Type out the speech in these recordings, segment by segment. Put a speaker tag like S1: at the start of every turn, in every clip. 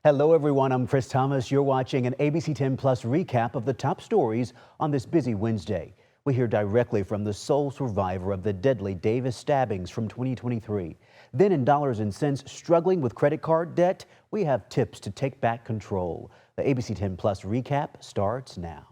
S1: Hello, everyone. I'm Chris Thomas. You're watching an ABC 10 Plus recap of the top stories on this busy Wednesday. We hear directly from the sole survivor of the deadly Davis stabbings from 2023. Then in dollars and cents, struggling with credit card debt, we have tips to take back control. The ABC 10 Plus recap starts now.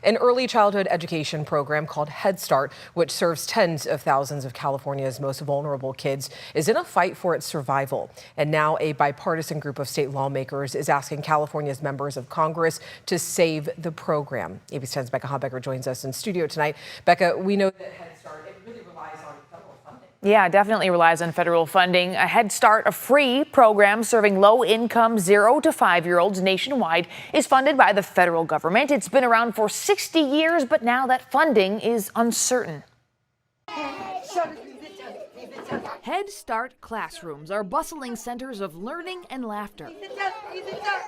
S2: An early childhood education program called Head Start, which serves tens of thousands of California's most vulnerable kids, is in a fight for its survival. And now a bipartisan group of state lawmakers is asking California's members of Congress to save the program. ABC 10's Becca Hobecker joins us in studio tonight. Becca, we know that Head Start, it really relies on federal funding.
S3: Yeah, definitely relies on federal funding. A Head Start, a free program serving low-income 0 to 5-year-olds nationwide, is funded by the federal government. It's been around for 60 years, but now that funding is uncertain. Head Start classrooms are bustling centers of learning and laughter,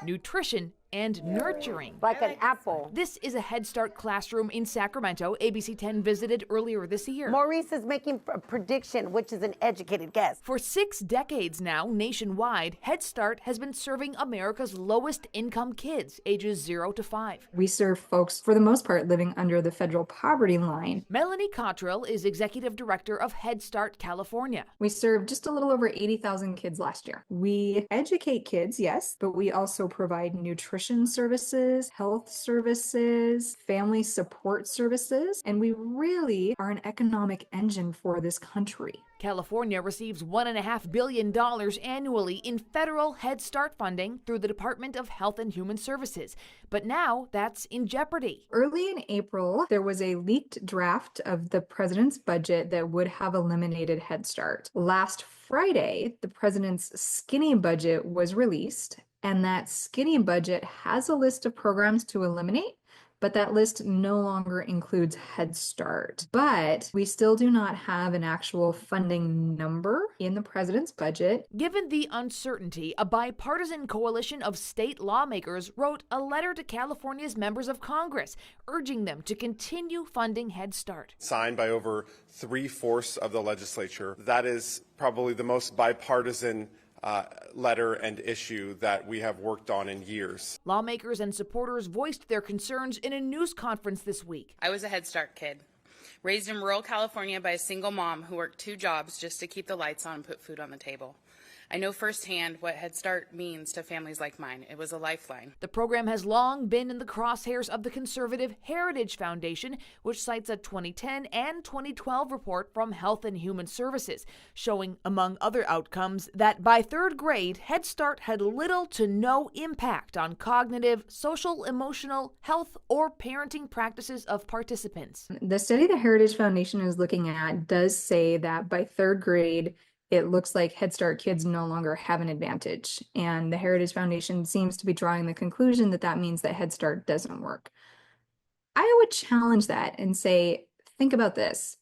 S3: nutrition and nurturing.
S4: Like an apple.
S3: This is a Head Start classroom in Sacramento. ABC 10 visited earlier this year.
S4: Maurice is making a prediction, which is an educated guess.
S3: For 6 decades now, nationwide, Head Start has been serving America's lowest income kids, ages 0 to 5.
S5: We serve folks, for the most part, living under the federal poverty line.
S3: Melanie Cottrell is executive director of Head Start California.
S5: We served just a little over 80,000 kids last year. We educate kids, yes, but we also provide nutrition services, health services, family support services, and we really are an economic engine for this country.
S3: California receives $1.5 billion annually in federal Head Start funding through the Department of Health and Human Services. But now that's in jeopardy.
S5: Early in April, there was a leaked draft of the president's budget that would have eliminated Head Start. Last Friday, the president's skinny budget was released, and that skinny budget has a list of programs to eliminate, but that list no longer includes Head Start. But we still do not have an actual funding number in the president's budget.
S3: Given the uncertainty, a bipartisan coalition of state lawmakers wrote a letter to California's members of Congress, urging them to continue funding Head Start.
S6: Signed by over 3/4 of the legislature. That is probably the most bipartisan letter and issue that we have worked on in years.
S3: Lawmakers and supporters voiced their concerns in a news conference this week.
S7: I was a Head Start kid, raised in rural California by a single mom who worked 2 jobs just to keep the lights on and put food on the table. I know firsthand what Head Start means to families like mine. It was a lifeline.
S3: The program has long been in the crosshairs of the conservative Heritage Foundation, which cites a 2010 and 2012 report from Health and Human Services, showing, among other outcomes, that by 3rd grade, Head Start had little to no impact on cognitive, social, emotional, health, or parenting practices of participants.
S5: The study the Heritage Foundation is looking at does say that by 3rd grade, it looks like Head Start kids no longer have an advantage. And the Heritage Foundation seems to be drawing the conclusion that that means that Head Start doesn't work. I would challenge that and say, think about this.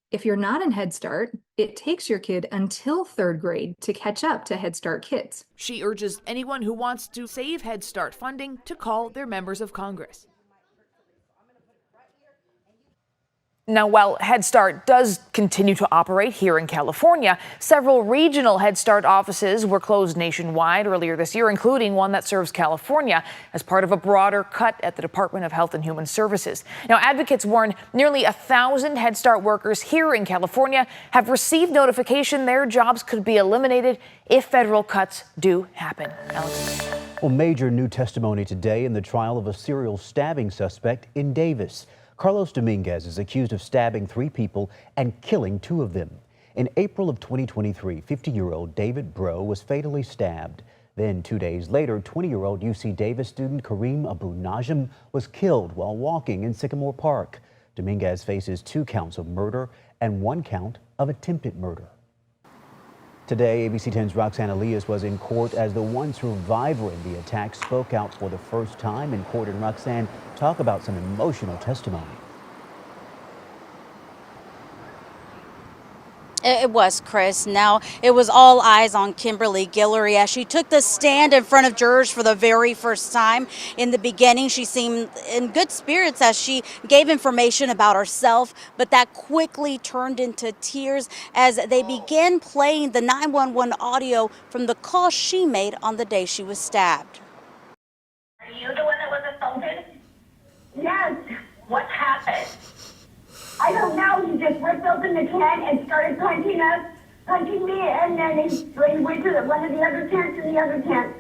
S5: If you're not in Head Start, it takes your kid until 3rd grade to catch up to Head Start kids.
S3: She urges anyone who wants to save Head Start funding to call their members of Congress. Now, while Head Start does continue to operate here in California, several regional Head Start offices were closed nationwide earlier this year, including one that serves California as part of a broader cut at the Department of Health and Human Services. Now, advocates warn nearly 1,000 Head Start workers here in California have received notification their jobs could be eliminated if federal cuts do happen. Alex.
S1: Well, major new testimony today in the trial of a serial stabbing suspect in Davis. Carlos Dominguez is accused of stabbing 3 people and killing 2 of them. In April of 2023, 50-year-old David Breaux was fatally stabbed. Then 2 days later, 20-year-old UC Davis student Kareem Abu Najm was killed while walking in Sycamore Park. Dominguez faces 2 counts of murder and 1 count of attempted murder. Today, ABC 10's Roxanne Elias was in court as the one survivor in the attack spoke out for the first time in court. And Roxanne, talk about some emotional testimony.
S8: It was, Chris. Now it was all eyes on Kimberly Guillory as she took the stand in front of jurors for the very first time. In the beginning, she seemed in good spirits as she gave information about herself, but that quickly turned into tears as they began playing the 911 audio from the call she made on the day she was stabbed.
S9: Are you the one that was assaulted? Yes. What happened? I don't know. He just ripped open the tent and started punching me, and then he went to one of the other tents in the other tent.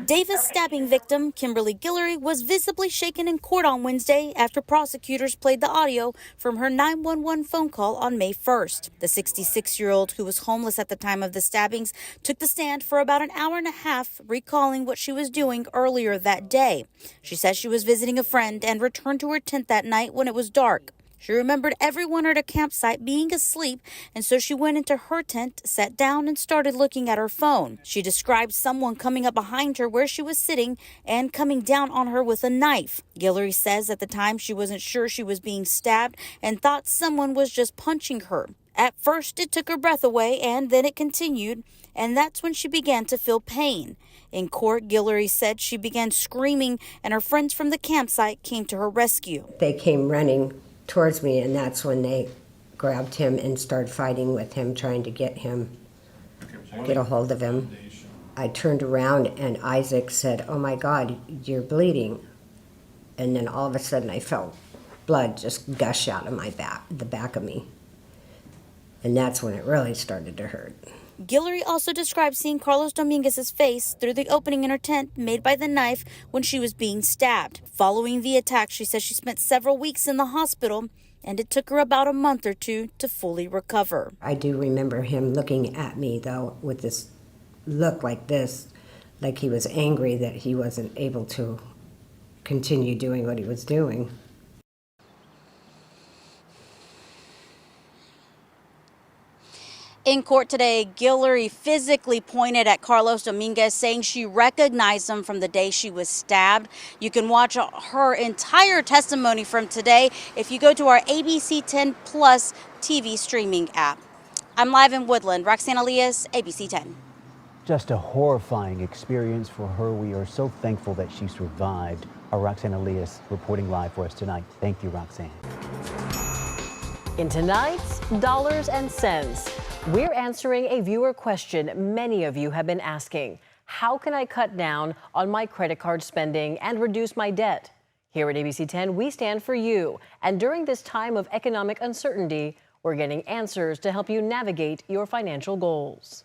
S8: Davis stabbing victim Kimberly Guillory was visibly shaken in court on Wednesday after prosecutors played the audio from her 911 phone call on May 1st. The 66-year-old, who was homeless at the time of the stabbings, took the stand for about an hour and a half, recalling what she was doing earlier that day. She says she was visiting a friend and returned to her tent that night when it was dark. She remembered everyone at her campsite being asleep, and so she went into her tent, sat down, and started looking at her phone. She described someone coming up behind her where she was sitting and coming down on her with a knife. Guillory says at the time she wasn't sure she was being stabbed and thought someone was just punching her. At first, it took her breath away, and then it continued, and that's when she began to feel pain. In court, Guillory said she began screaming, and her friends from the campsite came to her rescue.
S10: They came running towards me, and that's when they grabbed him and started fighting with him, trying to get a hold of him. I turned around and Isaac said, "Oh my God, you're bleeding." And then all of a sudden I felt blood just gush out of the back of me. And that's when it really started to hurt.
S8: Guillory also described seeing Carlos Dominguez's face through the opening in her tent made by the knife when she was being stabbed. Following the attack, she says she spent several weeks in the hospital, and it took her about a month or two to fully recover.
S10: I do remember him looking at me, though, with this look like this, like he was angry that he wasn't able to continue doing what he was doing.
S8: In court today, Guillory physically pointed at Carlos Dominguez, saying she recognized him from the day she was stabbed. You can watch her entire testimony from today if you go to our ABC10 Plus TV streaming app. I'm live in Woodland. Roxanne Elias, ABC10.
S1: Just a horrifying experience for her. We are so thankful that she survived. Our Roxanne Elias reporting live for us tonight. Thank you, Roxanne.
S11: In tonight's Dollars and Cents, we're answering a viewer question many of you have been asking. How can I cut down on my credit card spending and reduce my debt? Here at ABC 10, we stand for you. And during this time of economic uncertainty, we're getting answers to help you navigate your financial goals.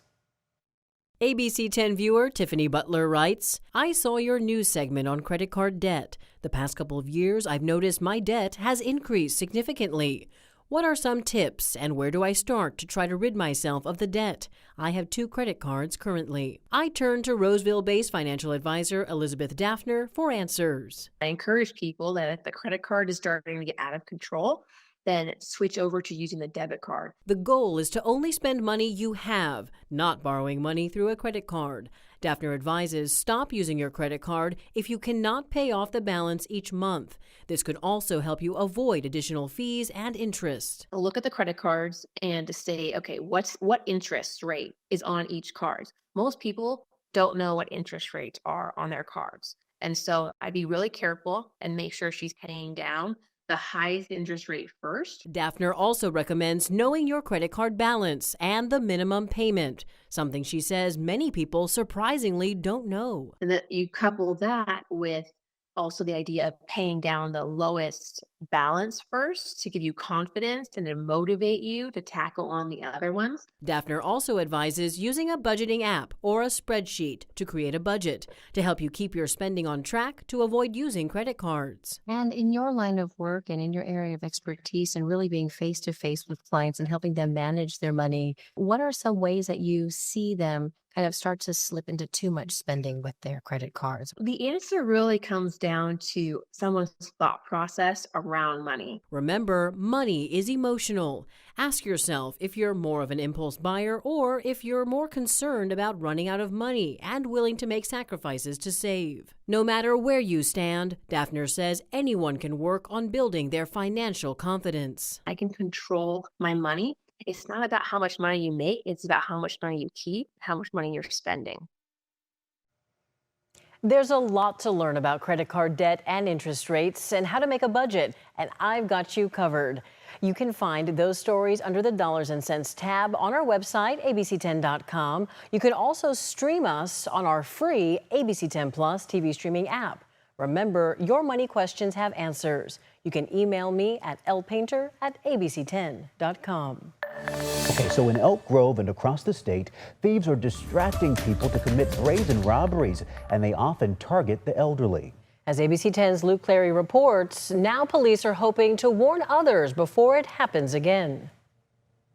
S11: ABC 10 viewer Tiffany Butler writes, I saw your news segment on credit card debt. The past couple of years, I've noticed my debt has increased significantly. What are some tips and where do I start to try to rid myself of the debt? I have 2 credit cards currently. I turn to Roseville-based financial advisor Elizabeth Daffner for answers.
S12: I encourage people that if the credit card is starting to get out of control, then switch over to using the debit card.
S11: The goal is to only spend money you have, not borrowing money through a credit card. Daffner advises stop using your credit card if you cannot pay off the balance each month. This could also help you avoid additional fees and interest.
S12: Look at the credit cards and to say, okay, what interest rate is on each card? Most people don't know what interest rates are on their cards. And so I'd be really careful and make sure she's paying down the highest interest rate first.
S11: Daffner also recommends knowing your credit card balance and the minimum payment, something she says many people surprisingly don't know.
S12: And that you couple that with also the idea of paying down the lowest balance first to give you confidence and to motivate you to tackle on the other ones.
S11: Daffner also advises using a budgeting app or a spreadsheet to create a budget to help you keep your spending on track to avoid using credit cards.
S13: And in your line of work and in your area of expertise and really being face-to-face with clients and helping them manage their money, what are some ways that you see them kind of start to slip into too much spending with their credit cards?
S12: The answer really comes down to someone's thought process around money.
S11: Remember, money is emotional. Ask yourself if you're more of an impulse buyer or if you're more concerned about running out of money and willing to make sacrifices to save. No matter where you stand, Daffner says anyone can work on building their financial confidence.
S12: I can control my money It's not about how much money you make, it's about how much money you keep, how much money you're spending.
S11: There's a lot to learn about credit card debt and interest rates and how to make a budget, and I've got you covered. You can find those stories under the Dollars and Cents tab on our website, ABC10.com. You can also stream us on our free ABC10 Plus TV streaming app. Remember, your money questions have answers. You can email me at lpainter@abc10.com.
S1: Okay, so in Elk Grove and across the state, thieves are distracting people to commit brazen robberies, and they often target the elderly.
S11: As ABC10's Luke Clary reports, now police are hoping to warn others before it happens again.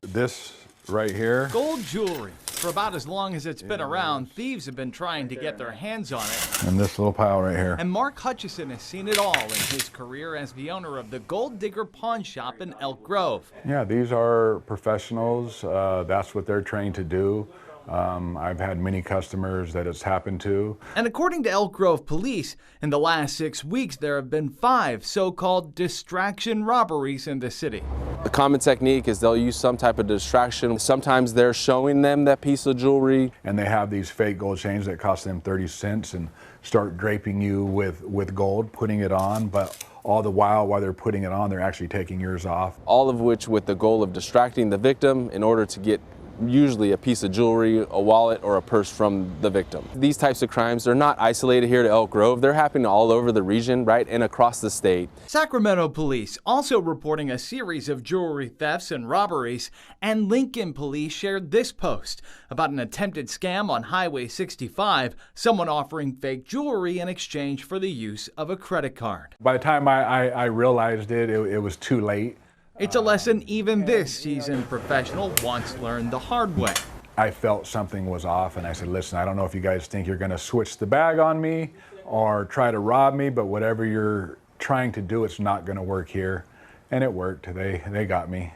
S14: This right here.
S15: Gold jewelry. For about as long as it's been around, thieves have been trying to get their hands on it.
S14: And this little pile right here.
S15: And Mark Hutchison has seen it all in his career as the owner of the Gold Digger Pawn Shop in Elk Grove.
S14: Yeah, these are professionals. That's what they're trained to do. I've had many customers that it's happened to.
S15: And according to Elk Grove police, in the last 6 weeks, there have been 5 so-called distraction robberies in the city.
S16: The common technique is they'll use some type of distraction. Sometimes they're showing them that piece of jewelry.
S14: And they have these fake gold chains that cost them 30 cents and start draping you with gold, putting it on, but all the while they're putting it on, they're actually taking yours off.
S16: All of which with the goal of distracting the victim in order to get usually a piece of jewelry, a wallet, or a purse from the victim. These types of crimes are not isolated here to Elk Grove. They're happening all over the region, right, and across the state.
S15: Sacramento police also reporting a series of jewelry thefts and robberies, and Lincoln police shared this post about an attempted scam on Highway 65, someone offering fake jewelry in exchange for the use of a credit card.
S14: By the time I realized it was too late.
S15: It's a lesson even this seasoned professional once learned the hard way.
S14: I felt something was off, and I said, listen, I don't know if you guys think you're going to switch the bag on me or try to rob me, but whatever you're trying to do, it's not going to work here. And it worked. They got me.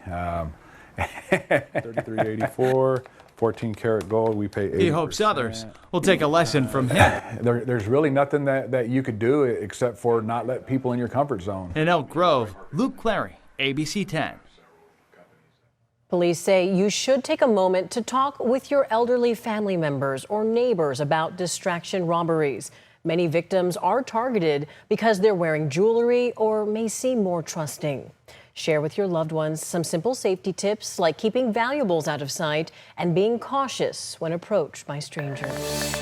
S14: 3384, 14 karat gold. We pay 80%.
S15: He hopes others will take a lesson from him.
S14: There's really nothing that you could do except for not let people in your comfort zone.
S15: In Elk Grove, Luke Clary, ABC 10.
S11: Police say you should take a moment to talk with your elderly family members or neighbors about distraction robberies. Many victims are targeted because they're wearing jewelry or may seem more trusting. Share with your loved ones some simple safety tips like keeping valuables out of sight and being cautious when approached by strangers.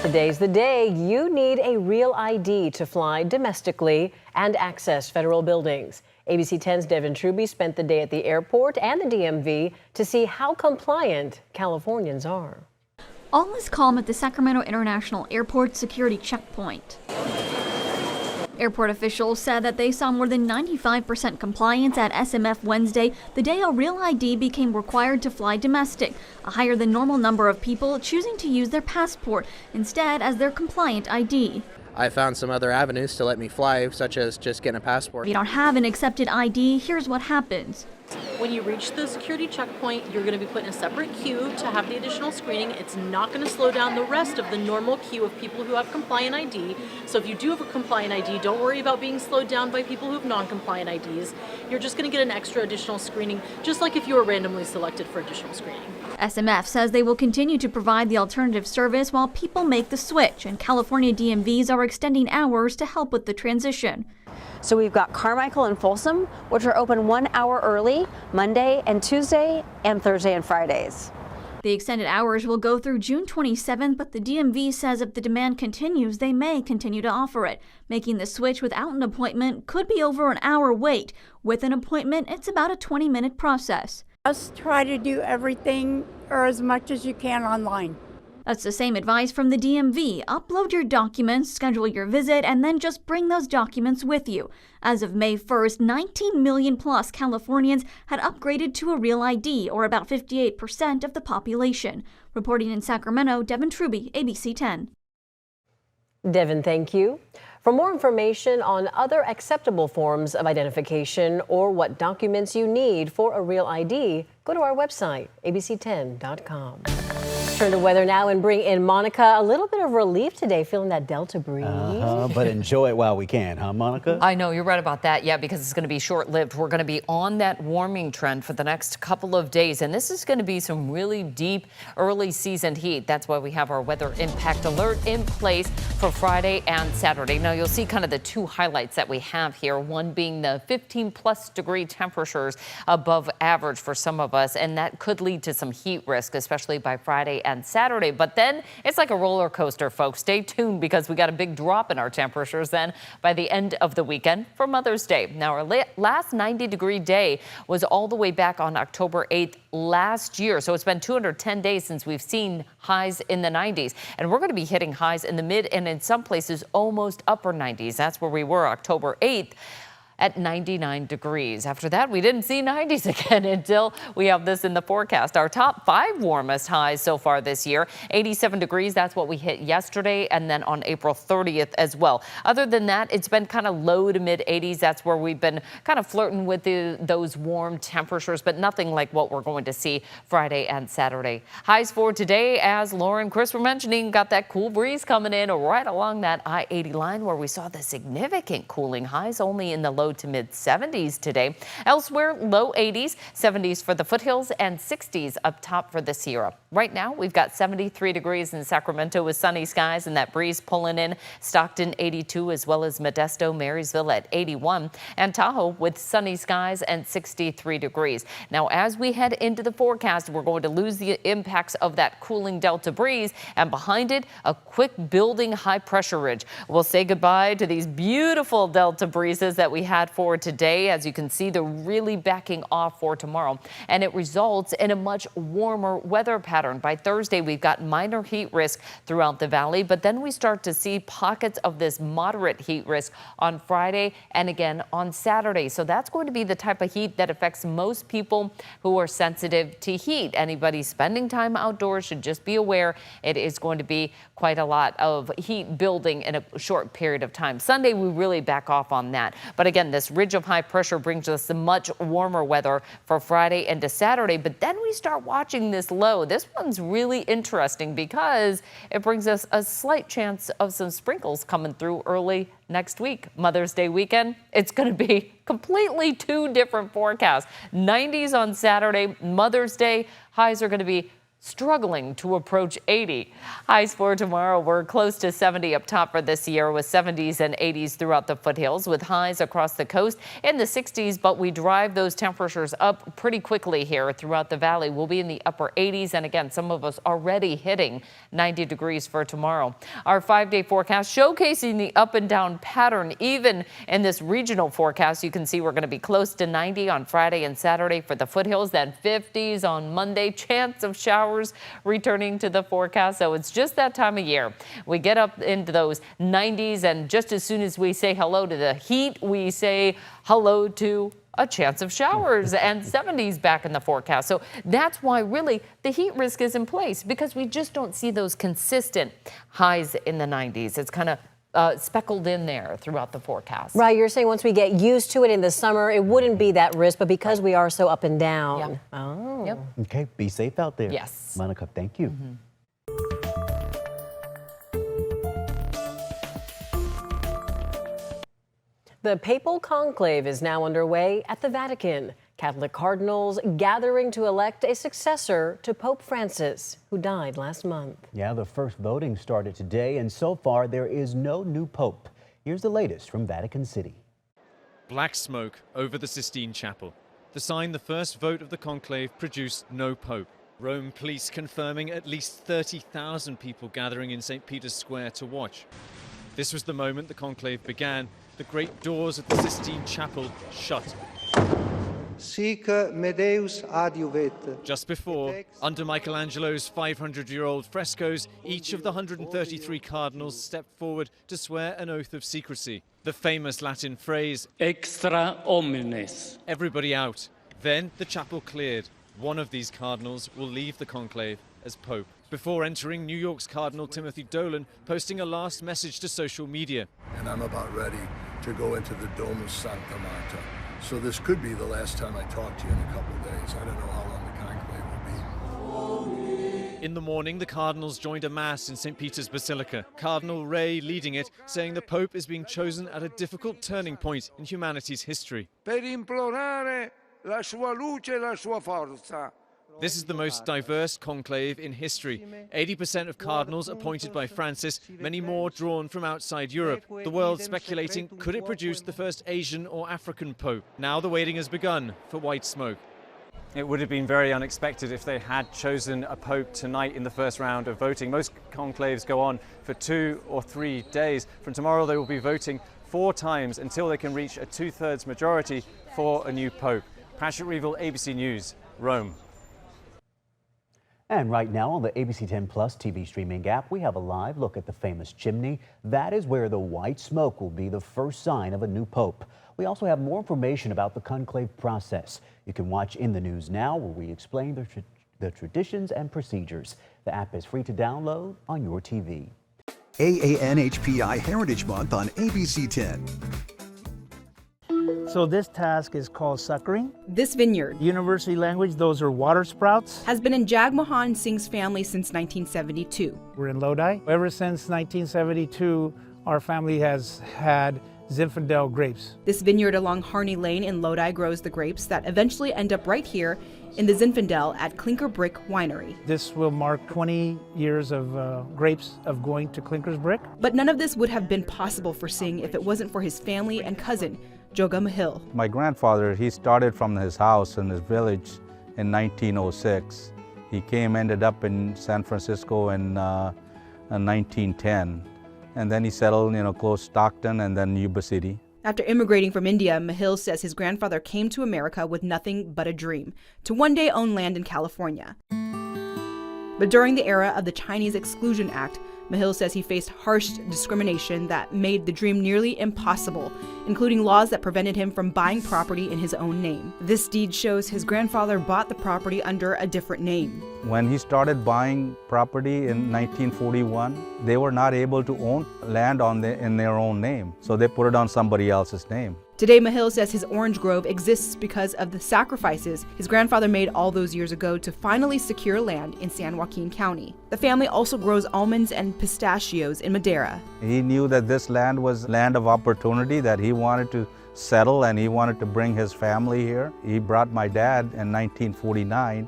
S11: Today's the day you need a real ID to fly domestically and access federal buildings. ABC 10's Devin Truby spent the day at the airport and the DMV to see how compliant Californians are.
S17: All is calm at the Sacramento International Airport security checkpoint. Airport officials said that they saw more than 95% compliance at SMF Wednesday, the day a real ID became required to fly domestic, a higher than normal number of people choosing to use their passport instead as their compliant ID.
S18: I found some other avenues to let me fly, such as just getting a passport.
S17: If you don't have an accepted ID, here's what happens.
S19: When you reach the security checkpoint, you're going to be put in a separate queue to have the additional screening. It's not going to slow down the rest of the normal queue of people who have compliant ID. So if you do have a compliant ID, don't worry about being slowed down by people who have non-compliant IDs. You're just going to get an extra additional screening, just like if you were randomly selected for additional screening.
S17: SMF says they will continue to provide the alternative service while people make the switch, and California DMVs are extending hours to help with the transition.
S20: So we've got Carmichael and Folsom, which are open 1 hour early, Monday and Tuesday, and Thursday and Fridays.
S17: The extended hours will go through June 27th, but the DMV says if the demand continues, they may continue to offer it. Making the switch without an appointment could be over an hour wait. With an appointment, it's about a 20-minute process.
S21: Just try to do everything or as much as you can online.
S17: That's the same advice from the DMV. Upload your documents, schedule your visit, and then just bring those documents with you. As of May 1st, 19 million plus Californians had upgraded to a real ID, or about 58% of the population. Reporting in Sacramento, Devin Truby, ABC 10.
S11: Devin, thank you. For more information on other acceptable forms of identification or what documents you need for a real ID, go to our website, abc10.com. Turn to weather now and bring in Monica. A little bit of relief today, feeling that Delta breeze.
S1: But enjoy it while we can, huh, Monica?
S2: I know, you're right about that. Yeah, because it's going to be short-lived. We're going to be on that warming trend for the next couple of days, and this is going to be some really deep early season heat. That's why we have our weather impact alert in place for Friday and Saturday. Now, you'll see kind of the two highlights that we have here, one being the 15-plus degree temperatures above average for some of us, and that could lead to some heat risk, especially by Friday and Saturday. But then it's like a roller coaster, folks. Stay tuned because we got a big drop in our temperatures then by the end of the weekend for Mother's Day. Now, our last 90-degree day was all the way back on October 8th last year. So it's been 210 days since we've seen highs in the 90s. And we're going to be hitting highs in the mid and in some places almost upper 90s. That's where we were October 8th. At 99 degrees. After that, we didn't see 90s again until we have this in the forecast. Our top 5 warmest highs so far this year, 87 degrees. That's what we hit yesterday, and then on April 30th as well. Other than that, it's been kind of low to mid 80s. That's where we've been kind of flirting with those warm temperatures, but nothing like what we're going to see Friday and Saturday. Highs for today, as Laura and Chris were mentioning, got that cool breeze coming in right along that I-80 line where we saw the significant cooling highs only in the low to mid 70s today. Elsewhere, low 80s, 70s for the foothills, and 60s up top for the Sierra. Right now, we've got 73 degrees in Sacramento with sunny skies and that breeze pulling in. Stockton 82, as well as Modesto, Marysville at 81, and Tahoe with sunny skies and 63 degrees. Now, as we head into the forecast, we're going to lose the impacts of that cooling Delta breeze, and behind it, a quick building high pressure ridge. We'll say goodbye to these beautiful Delta breezes that we had for today. As you can see, they're really backing off for tomorrow, and it results in a much warmer weather pattern. By Thursday, we've got minor heat risk throughout the valley, but then we start to see pockets of this moderate heat risk on Friday and again on Saturday. So that's going to be the type of heat that affects most people who are sensitive to heat. Anybody spending time outdoors should just be aware it is going to be quite a lot of heat building in a short period of time. Sunday, we really back off on that. But again, this ridge of high pressure brings us some much warmer weather for Friday into Saturday. But then we start watching this low. This one's really interesting because it brings us a slight chance of some sprinkles coming through early next week. Mother's Day weekend, it's going to be completely two different forecasts. 90s on Saturday, Mother's Day, highs are going to be struggling to approach 80. Highs for tomorrow were close to 70 up top for this year, with 70s and 80s throughout the foothills, with highs across the coast in the 60s. But we drive those temperatures up pretty quickly here throughout the valley. We'll be in the upper 80s, and again, some of us already hitting 90 degrees for tomorrow. Our 5-day forecast showcasing the up and down pattern. Even in this regional forecast, you can see we're going to be close to 90 on Friday and Saturday for the foothills, then 50s on Monday. Chance of showers returning to the forecast. So it's just that time of year. We get up into those 90s, and just as soon as we say hello to the heat, we say hello to a chance of showers, and 70s back in the forecast. So that's why really the heat risk is in place, because we just don't see those consistent highs in the 90s. It's kind of speckled in there throughout the forecast.
S11: Right, you're saying once we get used to it in the summer, it wouldn't be that risk, but because we are so up and down.
S2: Yep.
S11: Oh.
S2: Yep.
S1: Okay, be safe out there.
S2: Yes.
S1: Monica, thank you.
S11: The papal conclave is now underway at the Vatican. Catholic cardinals gathering to elect a successor to Pope Francis, who died last month.
S1: Yeah, the first voting started today, and so far there is no new pope. Here's the latest from Vatican City.
S22: Black smoke over the Sistine Chapel. The sign the first vote of the conclave produced no pope. Rome police confirming at least 30,000 people gathering in St. Peter's Square to watch. This was the moment the conclave began. The great doors of the Sistine Chapel shut.
S23: Sic Medeus adiuvet.
S22: Just before, under Michelangelo's 500-year-old frescoes, each of the 133 cardinals stepped forward to swear an oath of secrecy. The famous Latin phrase, extra omnes. Everybody out. Then the chapel cleared. One of these cardinals will leave the conclave as Pope. Before entering, New York's Cardinal Timothy Dolan posting a last message to social media.
S24: And I'm about ready to go into the Domus Sancta Marta. So this could be the last time I talk to you in a couple of days. I don't know how long the conclave will be.
S22: In the morning, the cardinals joined a mass in St. Peter's Basilica. Cardinal Ray leading it, saying the Pope is being chosen at a difficult turning point in humanity's history.
S24: Per implorare la sua luce e la sua forza.
S22: This is the most diverse conclave in history. 80% of cardinals appointed by Francis, many more drawn from outside Europe. The world speculating, could it produce the first Asian or African pope? Now the waiting has begun for white smoke. It would have been very unexpected if they had chosen a pope tonight in the first round of voting. Most conclaves go on for 2 or 3 days. From tomorrow they will be voting 4 times until they can reach a 2/3 majority for a new pope. Patrick Reevil, ABC News, Rome.
S1: And right now on the ABC10 Plus TV streaming app, we have a live look at the famous chimney. That is where the white smoke will be the first sign of a new pope. We also have more information about the conclave process. You can watch In the News Now, where we explain the traditions and procedures. The app is free to download on your TV.
S4: AANHPI Heritage Month on ABC10.
S5: So this task is called suckering.
S6: This vineyard,
S5: University language, those are water sprouts.
S6: has been in Jagmohan Singh's family since 1972.
S5: We're in Lodi. Ever since 1972, our family has had Zinfandel grapes.
S6: This vineyard along Harney Lane in Lodi grows the grapes that eventually end up right here in the Zinfandel at Clinker Brick Winery.
S5: This will mark 20 years of grapes of going to Clinker's Brick.
S6: But none of this would have been possible for Singh if it wasn't for his family and cousin, Joga Mahil.
S7: My grandfather, he started from his house in his village in 1906. He ended up in San Francisco in 1910. And then he settled, close to Stockton and then Yuba City.
S6: After immigrating from India, Mahil says his grandfather came to America with nothing but a dream, to one day own land in California. But during the era of the Chinese Exclusion Act, Mahil says he faced harsh discrimination that made the dream nearly impossible, including laws that prevented him from buying property in his own name. This deed shows his grandfather bought the property under a different name.
S7: When he started buying property in 1941, they were not able to own land in their own name, so they put it on somebody else's name.
S6: Today, Mahil says his orange grove exists because of the sacrifices his grandfather made all those years ago to finally secure land in San Joaquin County. The family also grows almonds and pistachios in Madera.
S7: He knew that this land was land of opportunity, that he wanted to settle and he wanted to bring his family here. He brought my dad in 1949.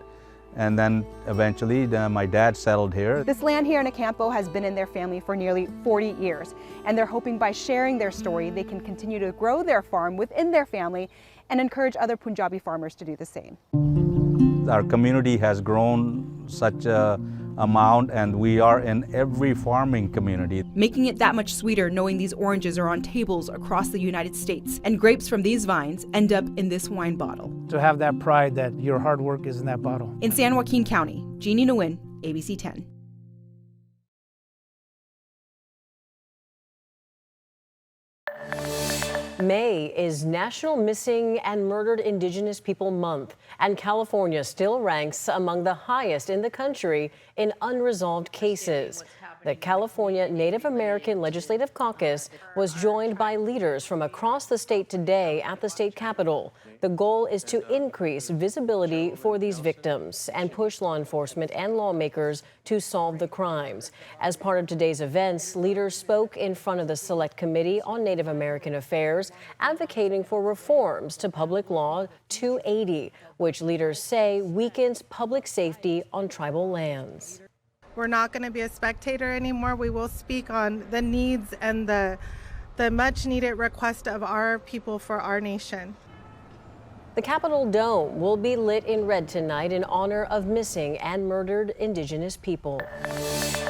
S7: And then eventually my dad settled here.
S25: This land here in Acampo has been in their family for nearly 40 years, and they're hoping by sharing their story they can continue to grow their farm within their family and encourage other Punjabi farmers to do the same.
S7: Our community has grown such a amount, and we are in every farming community.
S6: Making it that much sweeter knowing these oranges are on tables across the United States, and grapes from these vines end up in this wine bottle.
S5: To have that pride that your hard work is in that bottle.
S6: In San Joaquin County, Jeannie Nguyen, ABC 10.
S11: May is National Missing and Murdered Indigenous People Month, and California still ranks among the highest in the country in unresolved cases. The California Native American Legislative Caucus was joined by leaders from across the state today at the state capitol. The goal is to increase visibility for these victims and push law enforcement and lawmakers to solve the crimes. As part of today's events, leaders spoke in front of the Select Committee on Native American Affairs, advocating for reforms to Public Law 280, which leaders say weakens public safety on tribal lands.
S26: We're not going to be a spectator anymore. We will speak on the needs and the much needed request of our people for our nation.
S11: The Capitol Dome will be lit in red tonight in honor of missing and murdered Indigenous people.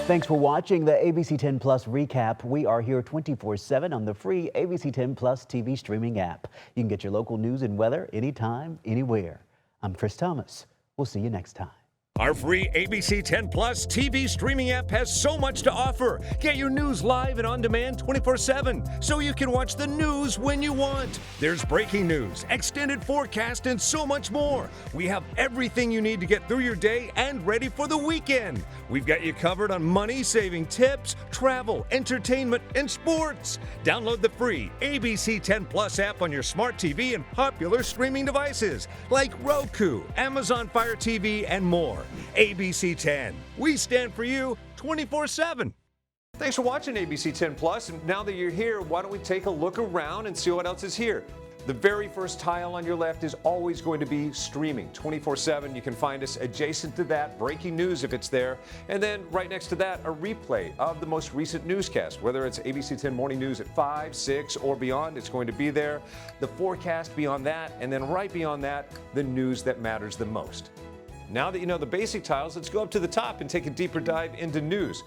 S1: Thanks for watching the ABC10 Plus recap. We are here 24/7 on the free ABC10 Plus TV streaming app. You can get your local news and weather anytime, anywhere. I'm Chris Thomas. We'll see you next time.
S27: Our free ABC10 Plus TV streaming app has so much to offer. Get your news live and on demand 24/7, so you can watch the news when you want. There's breaking news, extended forecast, and so much more. We have everything you need to get through your day and ready for the weekend. We've got you covered on money-saving tips, travel, entertainment, and sports. Download the free ABC10 Plus app on your smart TV and popular streaming devices like Roku, Amazon Fire TV, and more. ABC 10. We stand for you 24/7.
S3: Thanks for watching ABC 10 Plus. And now that you're here, why don't we take a look around and see what else is here? The very first tile on your left is always going to be streaming 24/7. You can find us adjacent to that, breaking news if it's there. And then right next to that, a replay of the most recent newscast. Whether it's ABC 10 Morning News at 5, 6, or beyond, it's going to be there. The forecast beyond that, and then right beyond that, the news that matters the most. Now that you know the basic tiles, let's go up to the top and take a deeper dive into news.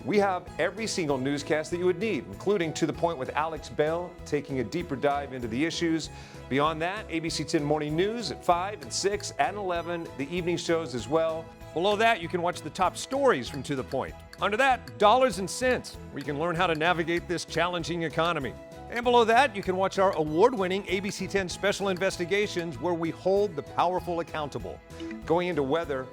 S3: We have every single newscast that you would need, including To the Point with Alex Bell, taking a deeper dive into the issues. Beyond that, ABC 10 Morning News at 5 and 6 and 11, the evening shows as well. Below that, you can watch the top stories from To the Point. Under that, Dollars and Cents, where you can learn how to navigate this challenging economy. And below that, you can watch our award-winning ABC 10 Special Investigations, where we hold the powerful accountable. Going into weather,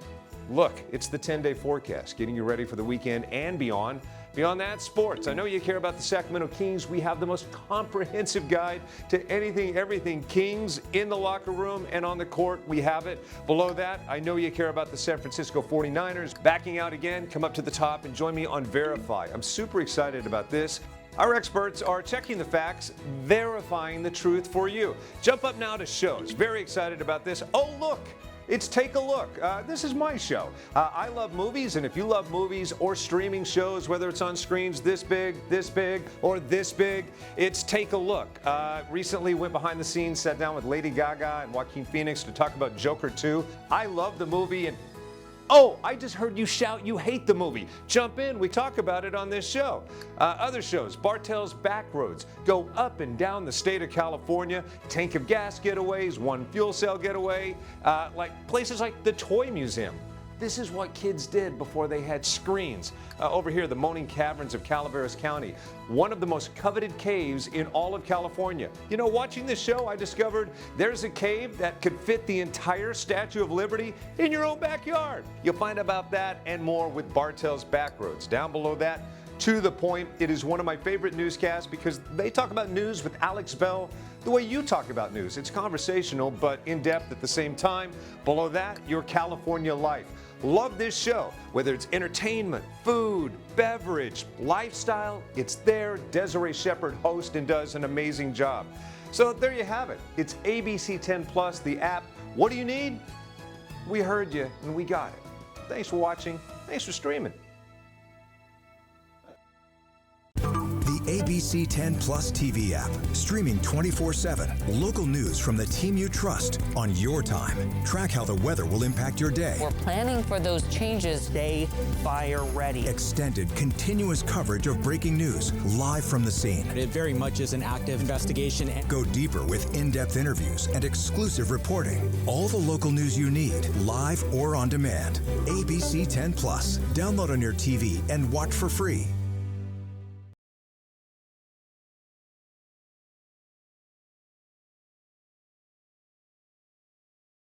S3: look, it's the 10-day forecast, getting you ready for the weekend and beyond. Beyond that, sports. I know you care about the Sacramento Kings. We have the most comprehensive guide to anything, everything Kings in the locker room and on the court. We have it. Below that, I know you care about the San Francisco 49ers. Backing out again, come up to the top and join me on Verify. I'm super excited about this. Our experts are checking the facts, verifying the truth for you. Jump up now to shows. Very excited about this. Oh, look. It's Take a Look. This is my show. I love movies, and if you love movies or streaming shows, whether it's on screens this big, or this big, it's Take a Look. Recently went behind the scenes, sat down with Lady Gaga and Joaquin Phoenix to talk about Joker 2. I love the movie, and oh, I just heard you shout you hate the movie. Jump in, we talk about it on this show. Other shows, Bartell's Backroads, go up and down the state of California, tank of gas getaways, one fuel cell getaway, like places like the Toy Museum. This is what kids did before they had screens. Over here, the Moaning Caverns of Calaveras County, one of the most coveted caves in all of California. You know, watching this show, I discovered there's a cave that could fit the entire Statue of Liberty in your own backyard. You'll find about that and more with Bartell's Backroads. Down below that, To the Point. It is one of my favorite newscasts because they talk about news with Alex Bell the way you talk about news. It's conversational, but in-depth at the same time. Below that, Your California Life. Love this show. Whether it's entertainment, food, beverage, lifestyle, it's there. Desiree Shepherd hosts and does an amazing job. So there you have it. It's ABC 10 Plus, the app. What do you need? We heard you and we got it. Thanks for watching. Thanks for streaming.
S4: ABC 10 Plus TV app, streaming 24/7. Local news from the team you trust on your time. Track how the weather will impact your day.
S2: We're planning for those changes.
S8: Stay fire ready.
S4: Extended, continuous coverage of breaking news, live from the scene.
S8: It very much is an active investigation.
S4: Go deeper with in-depth interviews and exclusive reporting. All the local news you need, live or on demand. ABC 10 Plus. Download on your TV and watch for free.